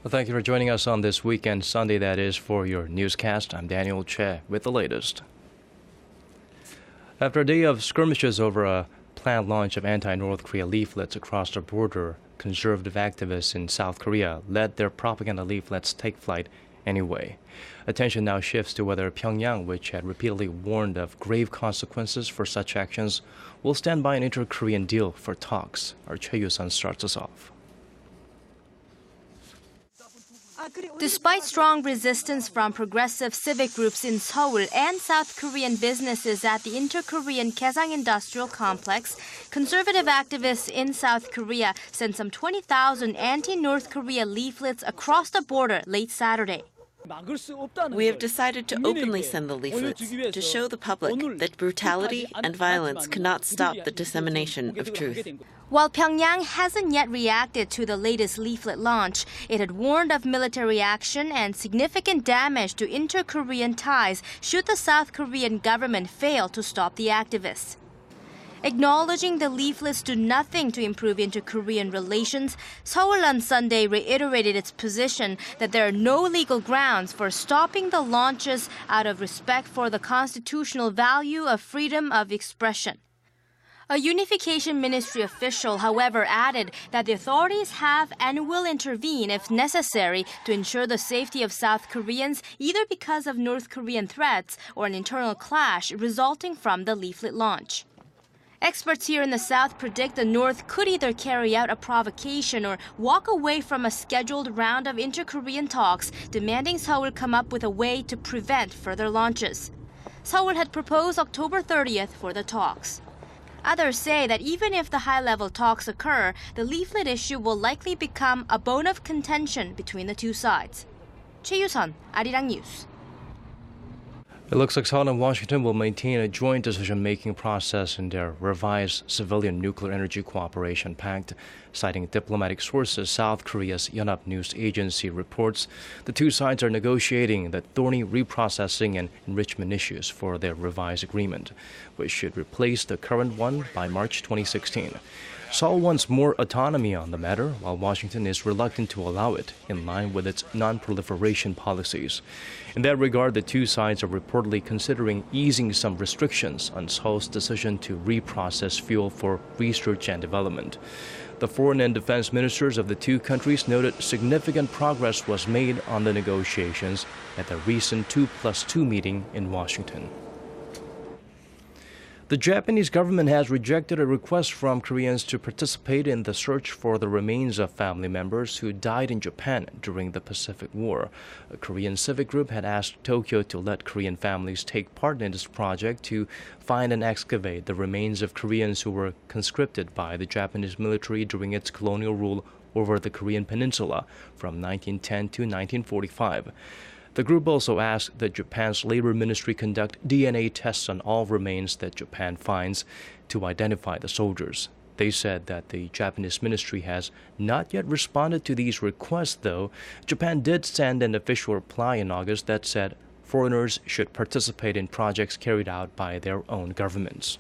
Well, thank you for joining us on this weekend, Sunday that is, for your newscast. I'm Daniel Choy with the latest. After a day of skirmishes over a planned launch of anti-North Korea leaflets across the border, conservative activists in South Korea let their propaganda leaflets take flight anyway. Attention now shifts to whether Pyongyang, which had repeatedly warned of grave consequences for such actions, will stand by an inter-Korean deal for talks. Our Choi You-sun starts us off. Despite strong resistance from progressive civic groups in Seoul and South Korean businesses at the inter-Korean Kaesong Industrial Complex, conservative activists in South Korea sent some 20,000 anti-North Korea leaflets across the border late Saturday. We have decided to openly send the leaflets to show the public that brutality and violence cannot stop the dissemination of truth. While Pyongyang hasn't yet reacted to the latest leaflet launch, it had warned of military action and significant damage to inter-Korean ties should the South Korean government fail to stop the activists. Acknowledging the leaflets do nothing to improve inter-Korean relations, Seoul on Sunday reiterated its position that there are no legal grounds for stopping the launches out of respect for the constitutional value of freedom of expression. A Unification Ministry official, however, added that the authorities have and will intervene if necessary to ensure the safety of South Koreans, either because of North Korean threats or an internal clash resulting from the leaflet launch. Experts here in the South predict the North could either carry out a provocation or walk away from a scheduled round of inter-Korean talks, demanding Seoul come up with a way to prevent further launches. Seoul had proposed October 30th for the talks. Others say that even if the high-level talks occur, the leaflet issue will likely become a bone of contention between the two sides. Choi You-sun, ARIRANG News. It looks like Seoul and Washington will maintain a joint decision-making process in their revised civilian nuclear energy cooperation pact. Citing diplomatic sources, South Korea's Yonhap News Agency reports the two sides are negotiating the thorny reprocessing and enrichment issues for their revised agreement, which should replace the current one by March 2016. Seoul wants more autonomy on the matter, while Washington is reluctant to allow it, in line with its non-proliferation policies. In that regard, the two sides are reportedly considering easing some restrictions on Seoul's decision to reprocess fuel for research and development. The foreign and defense ministers of the two countries noted significant progress was made on the negotiations at the recent 2+2 meeting in Washington. The Japanese government has rejected a request from Koreans to participate in the search for the remains of family members who died in Japan during the Pacific War. A Korean civic group had asked Tokyo to let Korean families take part in this project to find and excavate the remains of Koreans who were conscripted by the Japanese military during its colonial rule over the Korean peninsula from 1910 to 1945. The group also asked that Japan's Labor Ministry conduct DNA tests on all remains that Japan finds to identify the soldiers. They said that the Japanese ministry has not yet responded to these requests, though. Japan did send an official reply in August that said foreigners should participate in projects carried out by their own governments.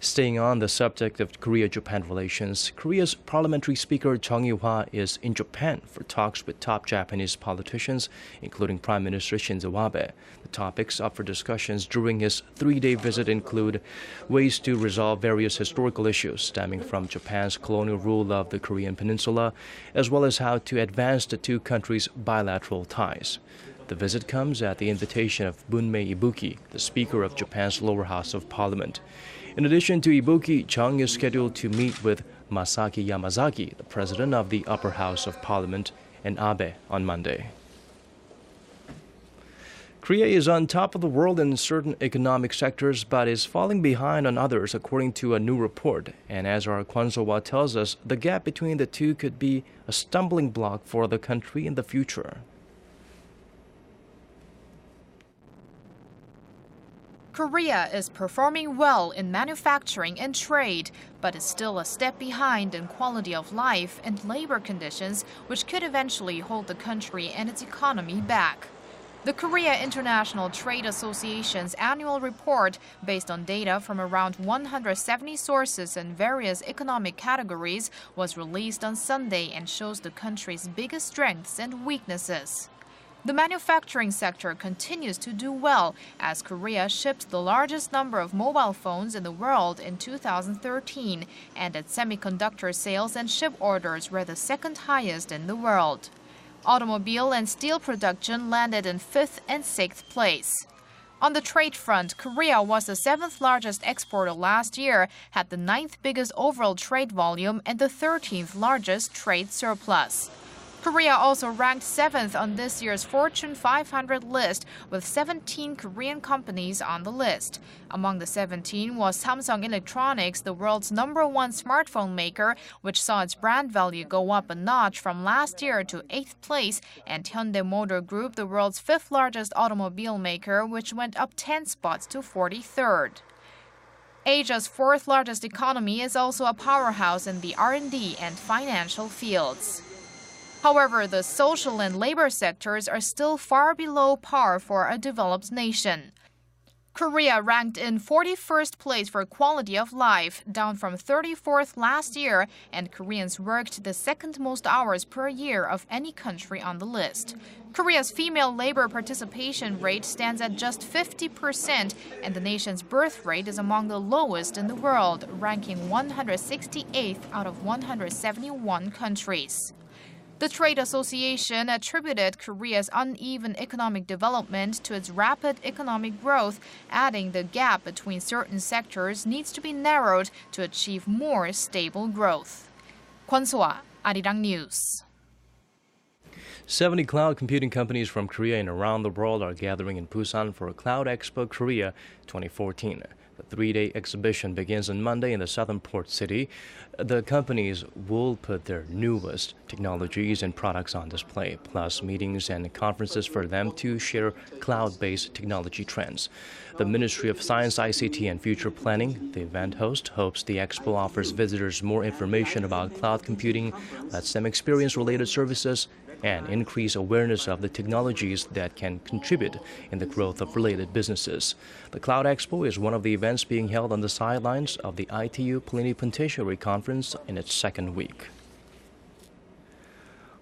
Staying on the subject of Korea-Japan relations, Korea's parliamentary speaker Chung Eui-hwa is in Japan for talks with top Japanese politicians, including Prime Minister Shinzo Abe. The topics up for discussions during his three-day visit include ways to resolve various historical issues stemming from Japan's colonial rule of the Korean peninsula, as well as how to advance the two countries' bilateral ties. The visit comes at the invitation of Bunmei Ibuki, the Speaker of Japan's lower house of parliament. In addition to Ibuki, Chung is scheduled to meet with Masaki Yamazaki, the president of the upper house of parliament, and Abe on Monday. Korea is on top of the world in certain economic sectors, but is falling behind on others, according to a new report. And as our Kwon So-hwa tells us, the gap between the two could be a stumbling block for the country in the future. Korea is performing well in manufacturing and trade, but is still a step behind in quality of life and labor conditions, which could eventually hold the country and its economy back. The Korea International Trade Association's annual report, based on data from around 170 sources in various economic categories, was released on Sunday and shows the country's biggest strengths and weaknesses. The manufacturing sector continues to do well, as Korea shipped the largest number of mobile phones in the world in 2013, and its semiconductor sales and ship orders were the second highest in the world. Automobile and steel production landed in 5th and 6th place. On the trade front, Korea was the 7th largest exporter last year, had the 9th biggest overall trade volume, and the 13th largest trade surplus. Korea also ranked 7th on this year's Fortune 500 list, with 17 Korean companies on the list. Among the 17 was Samsung Electronics, the world's #1 smartphone maker, which saw its brand value go up a notch from last year to 8th place, and Hyundai Motor Group, the world's 5th largest automobile maker, which went up 10 spots to 43rd. Asia's 4th largest economy is also a powerhouse in the R&D and financial fields. However, the social and labor sectors are still far below par for a developed nation. Korea ranked in 41st place for quality of life, down from 34th last year, and Koreans worked the second most hours per year of any country on the list. Korea's female labor participation rate stands at just 50%, and the nation's birth rate is among the lowest in the world, ranking 168th out of 171 countries. The Trade Association attributed Korea's uneven economic development to its rapid economic growth, adding the gap between certain sectors needs to be narrowed to achieve more stable growth. Kwon So-ah, ARIRANG News. 70 cloud computing companies from Korea and around the world are gathering in Busan for Cloud Expo Korea 2014. The 3-day exhibition begins on Monday in the southern port city. The companies will put their newest technologies and products on display, plus meetings and conferences for them to share cloud-based technology trends. The Ministry of Science, ICT, and Future Planning, the event host, hopes the expo offers visitors more information about cloud computing, lets them experience related services, and increase awareness of the technologies that can contribute in the growth of related businesses. The Cloud Expo is one of the events being held on the sidelines of the ITU Plenipotentiary Conference in its second week.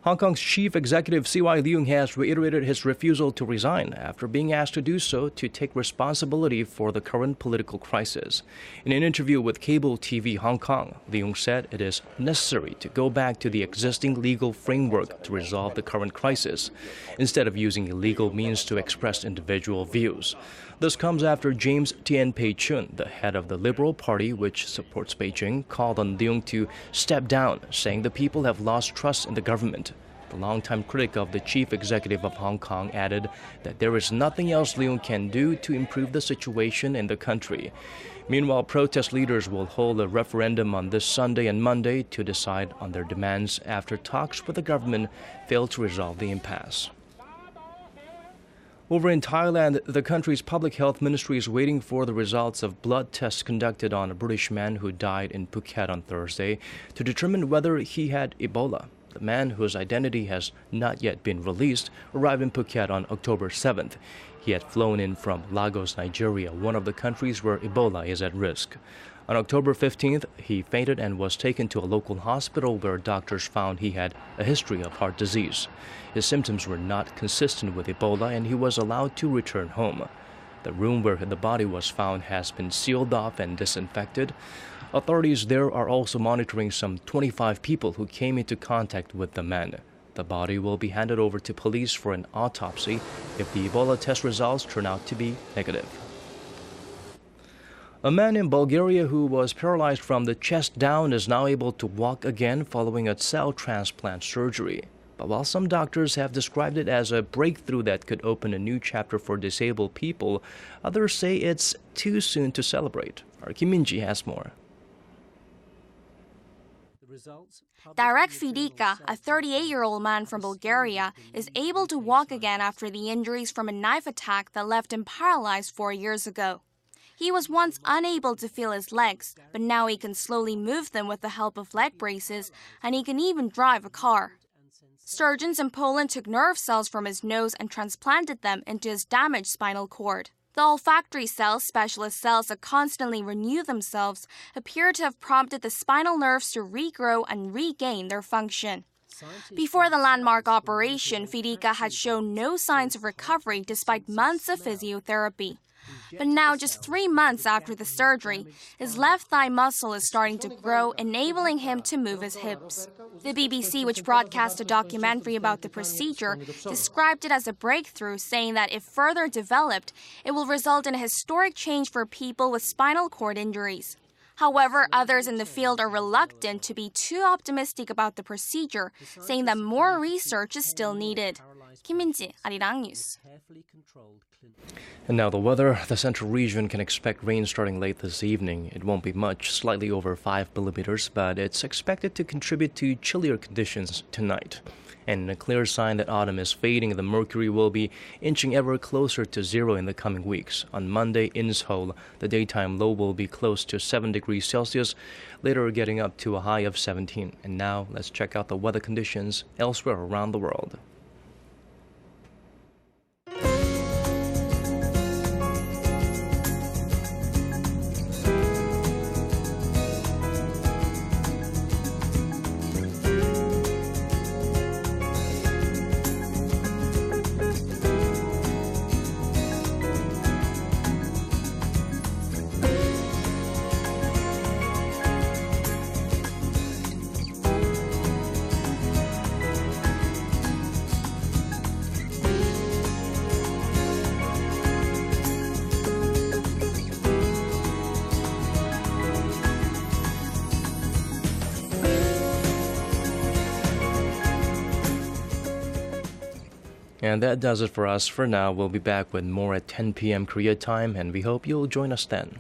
Hong Kong's chief executive C.Y. Leung has reiterated his refusal to resign after being asked to do so to take responsibility for the current political crisis. In an interview with cable TV Hong Kong, Leung said it is necessary to go back to the existing legal framework to resolve the current crisis, instead of using illegal means to express individual views. This comes after James Tien Pei-chun, the head of the Liberal Party, which supports Beijing, called on Leung to step down, saying the people have lost trust in the government. The longtime critic of the chief executive of Hong Kong added that there is nothing else Leung can do to improve the situation in the country. Meanwhile, protest leaders will hold a referendum on this Sunday and Monday to decide on their demands after talks with the government failed to resolve the impasse. Over in Thailand, the country's public health ministry is waiting for the results of blood tests conducted on a British man who died in Phuket on Thursday to determine whether he had Ebola. The man, whose identity has not yet been released, arrived in Phuket on October 7th. He had flown in from Lagos, Nigeria, one of the countries where Ebola is at risk. On October 15th, he fainted and was taken to a local hospital where doctors found he had a history of heart disease. His symptoms were not consistent with Ebola and he was allowed to return home. The room where the body was found has been sealed off and disinfected. Authorities there are also monitoring some 25 people who came into contact with the man. The body will be handed over to police for an autopsy if the Ebola test results turn out to be negative. A man in Bulgaria who was paralyzed from the chest down is now able to walk again following a cell transplant surgery. But while some doctors have described it as a breakthrough that could open a new chapter for disabled people, others say it's too soon to celebrate. Our Kim Min-ji has more. Darek Fidica, a 38-year-old man from Bulgaria, is able to walk again after the injuries from a knife attack that left him paralyzed 4 years ago. He was once unable to feel his legs, but now he can slowly move them with the help of leg braces, and he can even drive a car. Surgeons in Poland took nerve cells from his nose and transplanted them into his damaged spinal cord. The olfactory cells, specialist cells that constantly renew themselves, appear to have prompted the spinal nerves to regrow and regain their function. Before the landmark operation, Fidica had shown no signs of recovery despite months of physiotherapy. But now, just 3 months after the surgery, his left thigh muscle is starting to grow, enabling him to move his hips. The BBC, which broadcast a documentary about the procedure, described it as a breakthrough, saying that if further developed, it will result in a historic change for people with spinal cord injuries. However, others in the field are reluctant to be too optimistic about the procedure, saying that more research is still needed. Kim Min-ji, ARIRANG News. And now the weather. The central region can expect rain starting late this evening. It won't be much, slightly over 5 millimeters, but it's expected to contribute to chillier conditions tonight. And a clear sign that autumn is fading, the mercury will be inching ever closer to zero in the coming weeks. On Monday in Seoul, the daytime low will be close to 7 degrees Celsius, later getting up to a high of 17. And now let's check out the weather conditions elsewhere around the world. And that does it for us for now. We'll be back with more at 10 p.m. Korea time, and we hope you'll join us then.